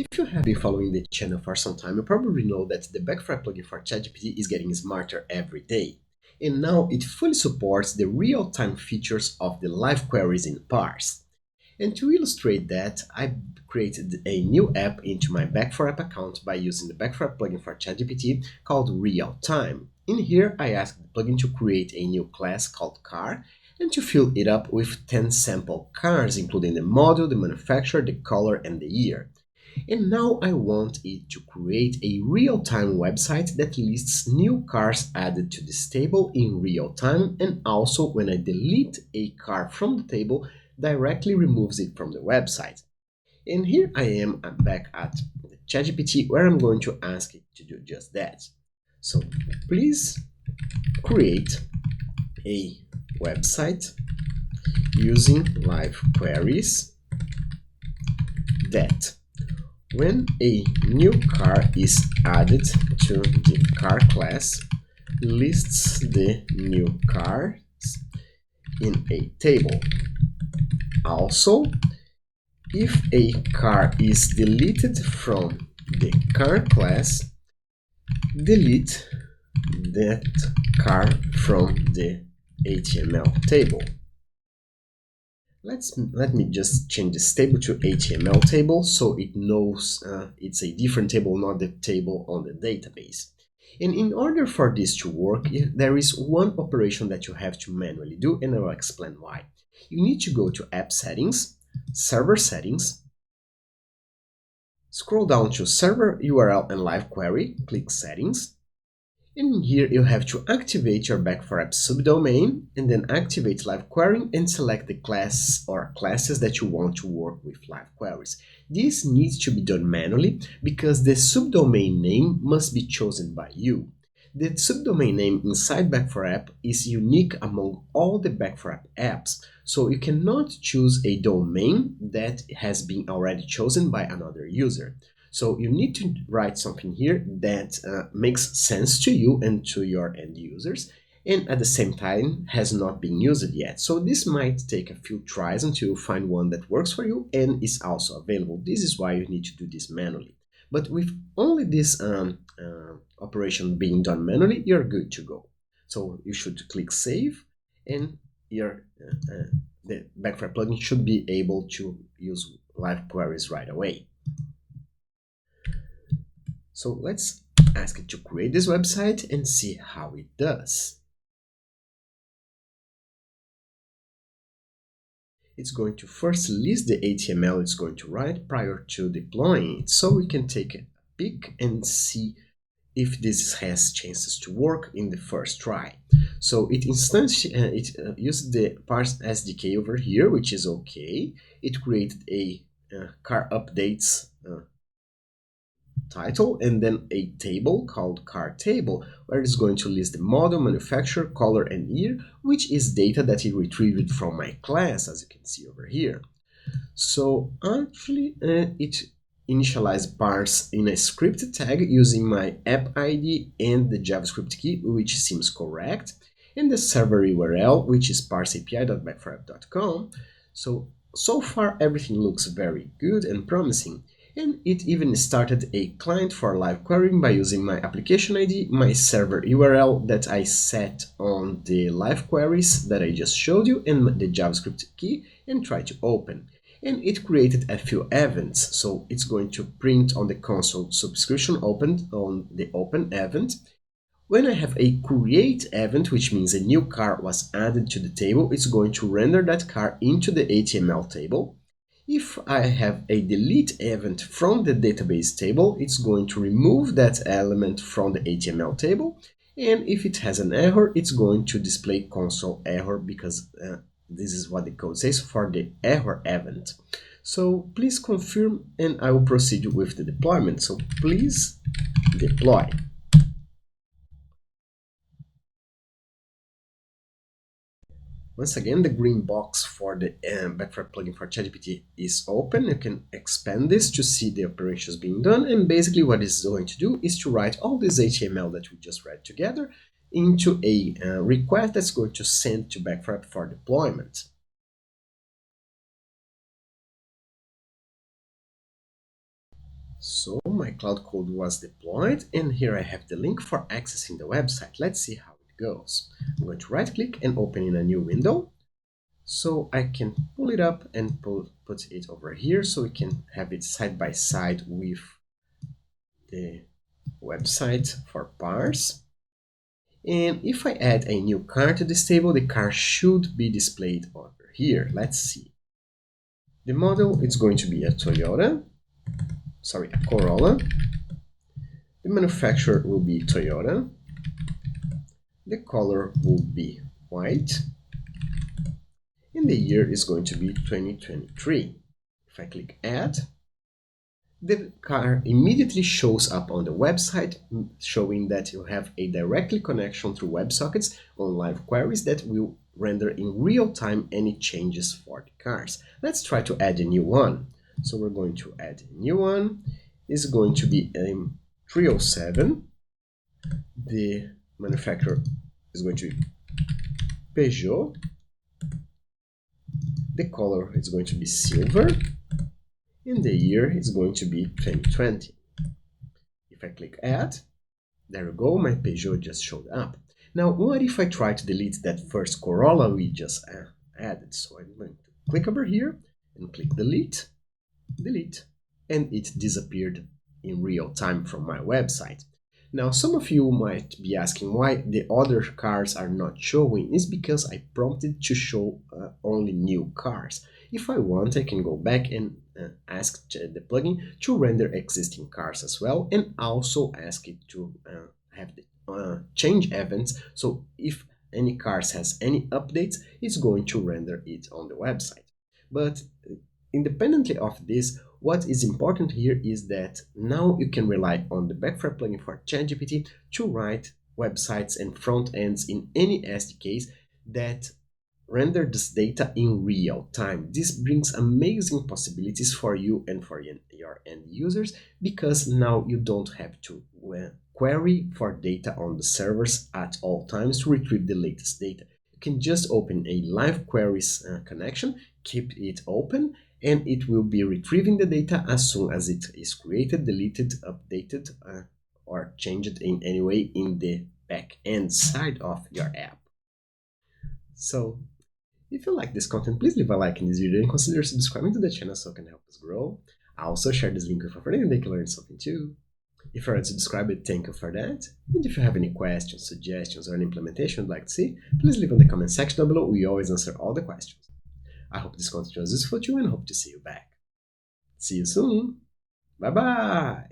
If you have been following the channel for some time, you probably know that the Back4App plugin for ChatGPT is getting smarter every day. And now it fully supports the real-time features of the live queries in parse. And to illustrate that, I created a new app into my Back4App account by using the Back4App plugin for ChatGPT called Real Time. In here, I asked the plugin to create a new class called car and to fill it up with 10 sample cars, including the model, the manufacturer, the color, and the year. And now I want it to create a real-time website that lists new cars added to this table in real time, and also when I delete a car from the table, directly removes it from the website. And here I am back at ChatGPT, where I'm going to ask it to do just that. So please create a website using live queries that when a new car is added to the car class, lists the new cars in a table. Also, if a car is deleted from the car class, delete that car from the HTML table. Let me just change this table to HTML table so it knows it's a different table, not the table on the database. And in order for this to work, there is one operation that you have to manually do, and I will explain why. You need to go to App Settings, Server Settings, scroll down to Server URL and Live Query, click Settings, and here you have to activate your Back4App subdomain and then activate live querying and select the class or classes that you want to work with live queries. This needs to be done manually because the subdomain name must be chosen by you. The subdomain name inside Back4App is unique among all the Back4App apps, so you cannot choose a domain that has been already chosen by another user. So you need to write something here that makes sense to you and to your end users, and at the same time has not been used yet. So this might take a few tries until you find one that works for you and is also available. This is why you need to do this manually. But with only this operation being done manually, you're good to go. So you should click Save, and your the Back4App plugin should be able to use live queries right away. So let's ask it to create this website and see how it does. It's going to first list the HTML it's going to write prior to deploying it, so we can take a peek and see if this has chances to work in the first try. So it used the parse SDK over here, which is okay. It created a car updates title and then a table called car table, where it's going to list the model, manufacturer, color, and year, which is data that it retrieved from my class, as you can see over here. So actually it initialized parse in a script tag using my app ID and the JavaScript key, which seems correct, and the server URL, which is parseapi.back4app.com. So far everything looks very good and promising. And it even started a client for live querying by using my application ID, my server URL that I set on the live queries that I just showed you, and the JavaScript key, and try to open. And it created a few events, so it's going to print on the console subscription opened on the open event. When I have a create event, which means a new car was added to the table, it's going to render that car into the HTML table. If I have a delete event from the database table, it's going to remove that element from the HTML table. And if it has an error, it's going to display console error because this is what the code says for the error event. So please confirm and I will proceed with the deployment. So please deploy. Once again, the green box for the Back4App plugin for ChatGPT is open. You can expand this to see the operations being done. And basically what it's going to do is to write all this HTML that we just read together into a request that's going to send to Back4App for deployment. So my cloud code was deployed, and here I have the link for accessing the website. Let's see how it goes. I'm going to right click and open in a new window. So I can pull it up and put it over here so we can have it side by side with the website for parse. And if I add a new car to this table, the car should be displayed over here. Let's see. The model is going to be a Corolla. The manufacturer will be Toyota. The color will be white. And the year is going to be 2023. If I click add, the car immediately shows up on the website, showing that you have a directly connection through WebSockets on live queries that will render in real time any changes for the cars. Let's try to add a new one. So we're going to add a new one. It's going to be a 307. The manufacturer is going to be Peugeot. The color is going to be silver. And the year is going to be 2020. If I click add, there we go, my Peugeot just showed up. Now, what if I try to delete that first Corolla we just added? So I'm going to click over here and click delete, and it disappeared in real time from my website. Now, some of you might be asking why the other cars are not showing. It's because I prompted to show only new cars. If I want, I can go back and ask the plugin to render existing cars as well, and also ask it to have the change events. So if any cars has any updates, it's going to render it on the website. But independently of this, what is important here is that now you can rely on the Back4App plugin for ChatGPT to write websites and front ends in any SDKs that render this data in real time. This brings amazing possibilities for you and for your end users, because now you don't have to query for data on the servers at all times to retrieve the latest data. You can just open a live queries connection, keep it open, and it will be retrieving the data as soon as it is created, deleted, updated, or changed in any way in the back end side of your app. So if you like this content, please leave a like in this video and consider subscribing to the channel so it can help us grow. I also share this link with a friend and they can learn something too. If you're already subscribed, thank you for that. And if you have any questions, suggestions, or an implementation you'd like to see, please leave in the comment section down below. We always answer all the questions. I hope this content was useful to you and hope to see you back. See you soon. Bye bye.